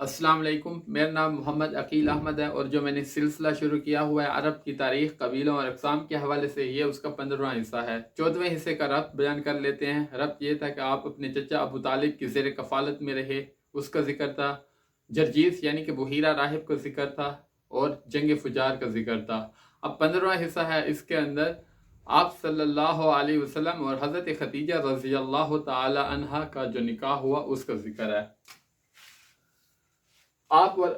अस्सलाम वालेकुम। मेरा नाम मोहम्मद अकील अहमद है और जो मैंने सिलसिला शुरू किया हुआ है अरब की तारीख़, कबीलों और अक़साम के हवाले से, ये उसका 15वां हिस्सा है। 14वें हिस्से का रब्त बयान कर लेते हैं। रब्त ये था कि आप अपने चचा अबू तालिब की ज़ेर कफ़ालत में रहे, उसका ज़िक्र था। जरजीस यानी कि बुहीरा राहिब का ज़िक्र था और जंग फुजार का ज़िक्र था। अब 15वां हिस्सा है। इसके अंदर आप सल्लल्लाहु अलैहि वसल्लम और हज़रत खदीजा रज़ियल्लाहु ताला अन्हा का जो निकाह हुआ उसका ज़िक्र है। आप और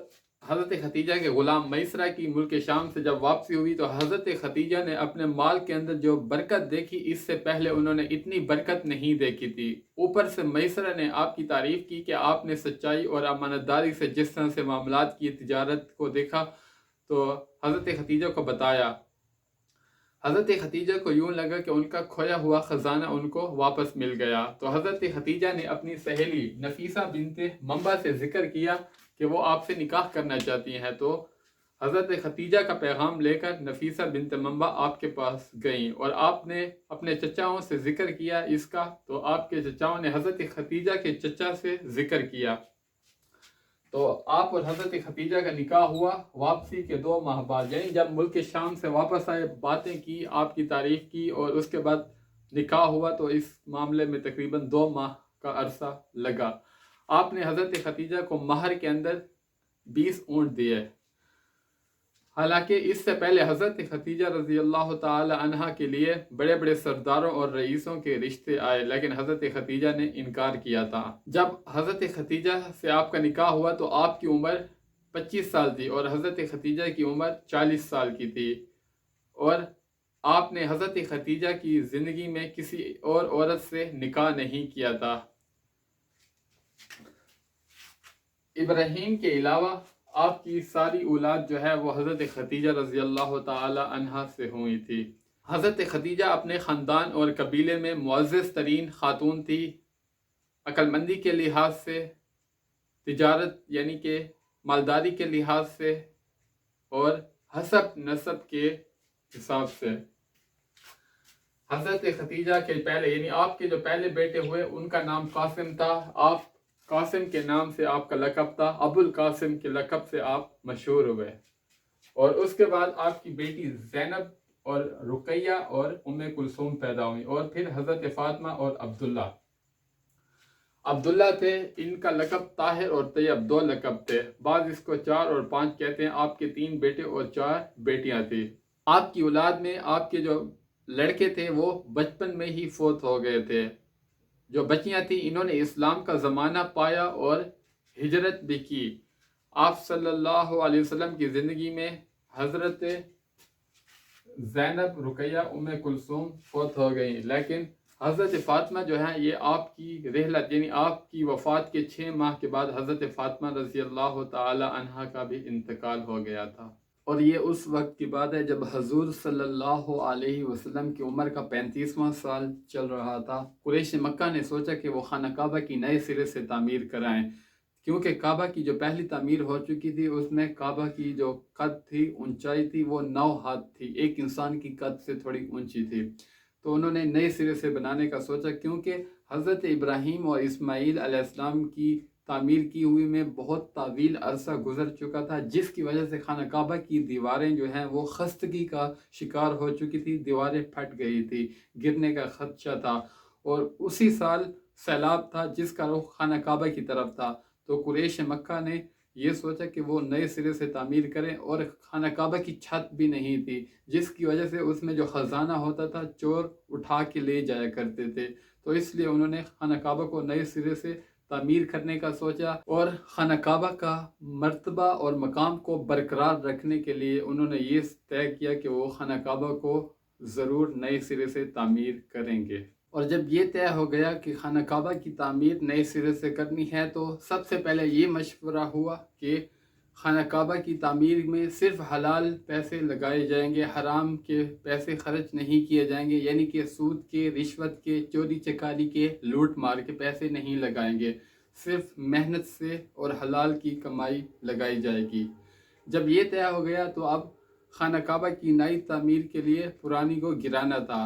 हज़रत खदीजा के ग़ुलाम मैसरा की मुल्क शाम से जब वापसी हुई तो हज़रत खदीजा ने अपने माल के अंदर जो बरकत देखी, इससे पहले उन्होंने इतनी बरकत नहीं देखी थी। ऊपर से मैसरा ने आपकी तारीफ़ की कि आपने सच्चाई और अमानतदारी से जिस तरह से मामलात की तिजारत को देखा, तो हज़रत खदीजा को बताया। हज़रत खदीजा को यूँ लगा कि उनका खोया हुआ ख़जाना उनको वापस मिल गया। तो हज़रत खदीजा ने अपनी सहेली नफीसा बिनते मंबा से ज़िक्र किया कि वो आपसे निकाह करना चाहती हैं। तो हज़रत खदीजा का पैगाम लेकर नफीसा बिनते मंबा आपके पास गईं और आपने अपने चचाओं से ज़िक्र किया इसका। तो आपके चचाओं ने हज़रत खदीजा के चचा से ज़िक्र किया। तो आप और हज़रत खदीजा का निकाह हुआ वापसी के 2 माह बाद, यानी जब मुल्क शाम से वापस आए, बातें की, आपकी तारीफ़ की और उसके बाद निकाह हुआ। तो इस मामले में तकरीबन 2 माह का अरसा लगा। आपने हज़रत खदीजा को महर के अंदर 20 ऊँट दिए। हालांकि इससे पहले हज़रत खदीजा रज़ियल्लाहु ताला अन्हा के लिए बड़े बड़े सरदारों और रईसों के रिश्ते आए, लेकिन हज़रत खदीजा ने इनकार किया था। जब हज़रत खदीजा से आपका निकाह हुआ तो आपकी उम्र 25 साल थी और हज़रत खदीजा की उम्र 40 साल की थी। और आपने हज़रत खदीजा की ज़िंदगी में किसी और औरत से निकाह नहीं किया था। इब्राहीम के अलावा आपकी सारी औलाद जो है वो हज़रत खदीजा रज़ियल्लाहु ताला अन्हा से हुई थी। हज़रत खदीजा अपने ख़ानदान और कबीले में मुअज़्ज़ज़ तरीन ख़ातून थी। अक्लमंदी के लिहाज से, तिजारत यानी कि मालदारी के लिहाज से और हसब नसब के हिसाब से। हज़रत खदीजा के पहले यानी आपके जो पहले बेटे हुए उनका नाम कासिम था। आप कासिम के नाम से आपका लक़ब था। अबुल कासिम के लक़ब से आप मशहूर हुए। और उसके बाद आपकी बेटी ज़ैनब और रुक़ैया और उम्मे कुलसूम पैदा हुई और फिर हज़रत फ़ातिमा और अब्दुल्ला थे। इनका लक़ब ताहिर और तैयब 2 लक़ब थे। बाद इसको 4 और 5 कहते हैं। आपके 3 बेटे और 4 बेटियां थी। आपकी औलाद में आपके जो लड़के थे वो बचपन में ही फोत हो गए थे। जो बच्चियां थी इन्होंने इस्लाम का ज़माना पाया और हिजरत भी की। आप सल्लल्लाहु अलैहि वसल्लम की ज़िंदगी में हज़रत ज़ैनब, रुक़ैया, उम्मे कुलसूम फोत हो गई, लेकिन हज़रत फ़ातिमा जो है ये आपकी रहलत यानी आपकी वफ़ात के 6 माह के बाद हज़रत फ़ातिमा रज़ियल्लाहु ताला अन्हा का भी इंतकाल हो गया था। और ये उस वक्त की बात है जब हजूर सल्लल्लाहु अलैहि वसल्लम की उम्र का 35वां साल चल रहा था। कुरैश मक्का ने सोचा कि वो खाना काबा की नए सिरे से तामीर कराएं, क्योंकि काबा की जो पहली तामीर हो चुकी थी उसमें काबा की जो कद थी, ऊंचाई थी, वो 9 हाथ थी, एक इंसान की कद से थोड़ी ऊंची थी। तो उन्होंने नए सिरे से बनाने का सोचा, क्योंकि हज़रत इब्राहीम और इस्माईल अलैहिस्सलाम की तामीर की हुई में बहुत तावील अरसा गुजर चुका था, जिसकी वजह से खाना काबा की दीवारें जो हैं वो खस्तगी का शिकार हो चुकी थी, दीवारें फट गई थी, गिरने का खदशा था। और उसी साल सैलाब था जिसका रुख खाना काबा की तरफ था। तो कुरैश मक्का ने ये सोचा कि वो नए सिरे से तामीर करें, और खाना काबा की छत भी नहीं थी, जिसकी वजह से उसमें जो ख़जाना होता था चोर उठा के ले जाया करते थे। तो इसलिए उन्होंने खाना काबा को नए सिरे से तामीर करने का सोचा, और खाना काबा का मर्तबा और मकाम को बरकरार रखने के लिए उन्होंने ये तय किया कि वो खाना काबा को ज़रूर नए सिरे से तामीर करेंगे। और जब ये तय हो गया कि खाना काबा की तामीर नए सिरे से करनी है, तो सबसे पहले ये मशवरा हुआ कि खाना काबा की तामीर में सिर्फ हलाल पैसे लगाए जाएंगे, हराम के पैसे खर्च नहीं किए जाएंगे, यानी कि सूद के, रिश्वत के, चोरी चकारी के, लूट मार के पैसे नहीं लगाएंगे, सिर्फ मेहनत से और हलाल की कमाई लगाई जाएगी। जब ये तय हो गया तो अब खाना काबा की नई तामीर के लिए पुरानी को गिराना था।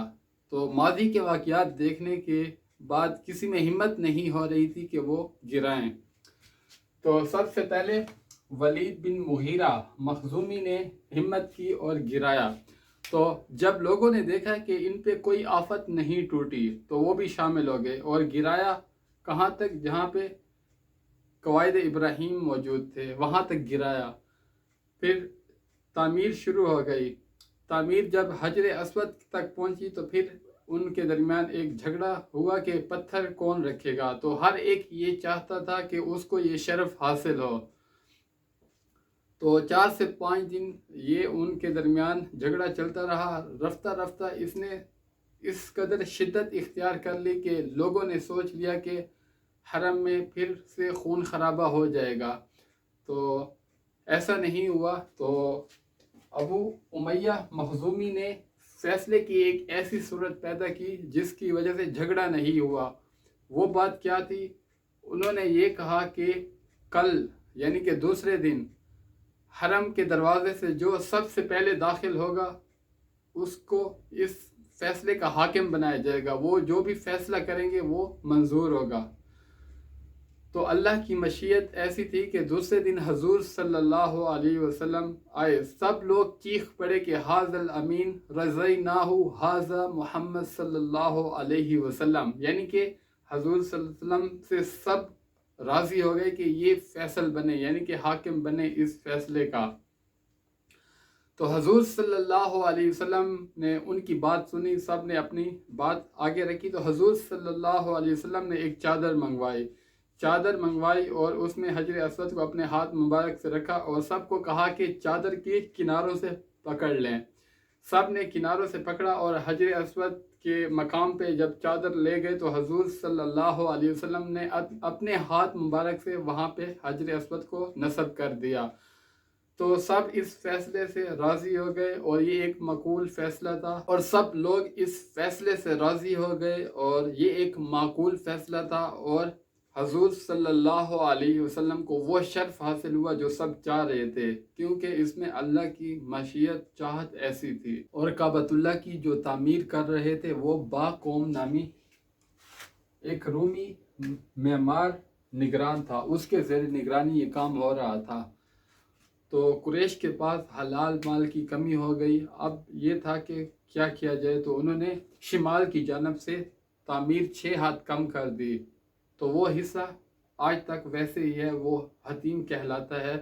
तो माजी के वाक़यात देखने के बाद किसी में हिम्मत नहीं हो रही थी कि वो गिराएं। تو سب سے پہلے ولید بن مغیرہ مخزومی نے ہمت کی اور گرایا، تو جب لوگوں نے دیکھا کہ ان پہ کوئی آفت نہیں ٹوٹی تو وہ بھی شامل ہو گئے اور گرایا کہاں تک، جہاں پہ قواعد ابراہیم موجود تھے وہاں تک گرایا۔ پھر تعمیر شروع ہو گئی، تعمیر جب حجر اسود تک پہنچی تو پھر ان کے درمیان ایک جھگڑا ہوا کہ پتھر کون رکھے گا، تو ہر ایک یہ چاہتا تھا کہ اس کو یہ شرف حاصل ہو۔ تو 4 سے 5 دن یہ ان کے درمیان جھگڑا چلتا رہا، رفتہ رفتہ اس نے اس قدر شدت اختیار کر لی کہ لوگوں نے سوچ لیا کہ حرم میں پھر سے خون خرابہ ہو جائے گا، تو ایسا نہیں ہوا۔ تو ابو امیہ مخزومی نے فیصلے کی ایک ایسی صورت پیدا کی جس کی وجہ سے جھگڑا نہیں ہوا۔ وہ بات کیا تھی؟ انہوں نے یہ کہا کہ کل یعنی کہ دوسرے دن حرم کے دروازے سے جو سب سے پہلے داخل ہوگا اس کو اس فیصلے کا حاکم بنایا جائے گا، وہ جو بھی فیصلہ کریں گے وہ منظور ہوگا۔ تو اللہ کی مشیت ایسی تھی کہ دوسرے دن حضور صلی اللہ علیہ وسلم آئے، سب لوگ چیخ پڑے کہ حاذ الامین رضیناہ حاذا محمد صلی اللہ علیہ وسلم، یعنی کہ حضور صلی اللہ علیہ وسلم سے سب راضی ہو گئے کہ یہ فیصل بنے، یعنی کہ حاکم بنے اس فیصلے کا۔ تو حضور صلی اللہ علیہ وسلم نے ان کی بات سنی، سب نے اپنی بات آگے رکھی، تو حضور صلی اللہ علیہ وسلم نے ایک چادر منگوائی اور اس میں حجر اسود کو اپنے ہاتھ مبارک سے رکھا اور سب کو کہا کہ چادر کے کناروں سے پکڑ لیں۔ سب نے کناروں سے پکڑا اور حجر اسود کے مقام پہ جب چادر لے گئے تو حضور صلی اللہ علیہ وسلم نے اپنے ہاتھ مبارک سے وہاں پہ حجر اسود کو نصب کر دیا۔ تو سب اس فیصلے سے راضی ہو گئے اور یہ ایک معقول فیصلہ تھا اور سب لوگ اس فیصلے سے راضی ہو گئے اور یہ ایک معقول فیصلہ تھا، اور حضور صلی اللہ علیہ وسلم کو وہ شرف حاصل ہوا جو سب چاہ رہے تھے، کیونکہ اس میں اللہ کی مشیت چاہت ایسی تھی۔ اور کعبۃ اللہ کی جو تعمیر کر رہے تھے وہ باقوم نامی ایک رومی معمار نگران تھا، اس کے زیر نگرانی یہ کام ہو رہا تھا۔ تو قریش کے پاس حلال مال کی کمی ہو گئی، اب یہ تھا کہ کیا کیا جائے، تو انہوں نے شمال کی جانب سے تعمیر 6 ہاتھ کم کر دی، تو وہ حصہ آج تک ویسے ہی ہے، وہ حتیم کہلاتا ہے۔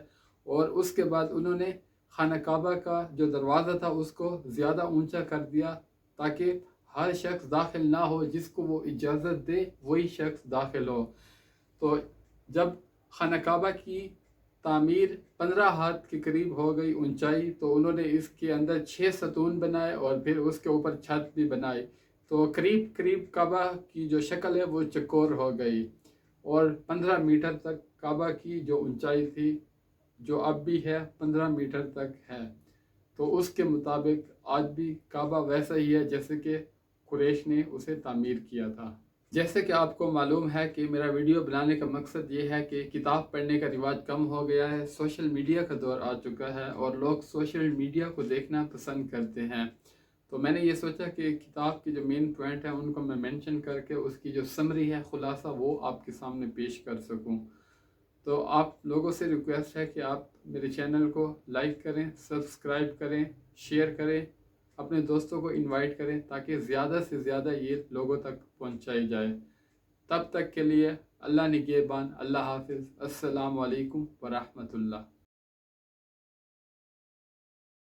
اور اس کے بعد انہوں نے خانہ کعبہ کا جو دروازہ تھا اس کو زیادہ اونچا کر دیا تاکہ ہر شخص داخل نہ ہو، جس کو وہ اجازت دے وہی شخص داخل ہو۔ تو جب خانہ کعبہ کی تعمیر 15 ہاتھ کے قریب ہو گئی اونچائی، تو انہوں نے اس کے اندر 6 ستون بنائے اور پھر اس کے اوپر چھت بھی بنائی، تو قریب کعبہ کی جو شکل ہے وہ چکور ہو گئی، اور 15 میٹر تک کعبہ کی جو اونچائی تھی جو اب بھی ہے 15 میٹر تک ہے۔ تو اس کے مطابق آج بھی کعبہ ویسا ہی ہے جیسے کہ قریش نے اسے تعمیر کیا تھا۔ جیسے کہ آپ کو معلوم ہے کہ میرا ویڈیو بنانے کا مقصد یہ ہے کہ کتاب پڑھنے کا رواج کم ہو گیا ہے، سوشل میڈیا کا دور آ چکا ہے اور لوگ سوشل میڈیا کو دیکھنا پسند کرتے ہیں، تو میں نے یہ سوچا کہ کتاب کے جو مین پوائنٹ ہیں ان کو میں مینشن کر کے اس کی جو سمری ہے، خلاصہ، وہ آپ کے سامنے پیش کر سکوں۔ تو آپ لوگوں سے ریکویسٹ ہے کہ آپ میرے چینل کو لائک کریں، سبسکرائب کریں، شیئر کریں، اپنے دوستوں کو انوائٹ کریں تاکہ زیادہ سے زیادہ یہ لوگوں تک پہنچائی جائے۔ تب تک کے لیے اللہ نگہبان، اللہ حافظ، السلام علیکم ورحمۃ اللہ۔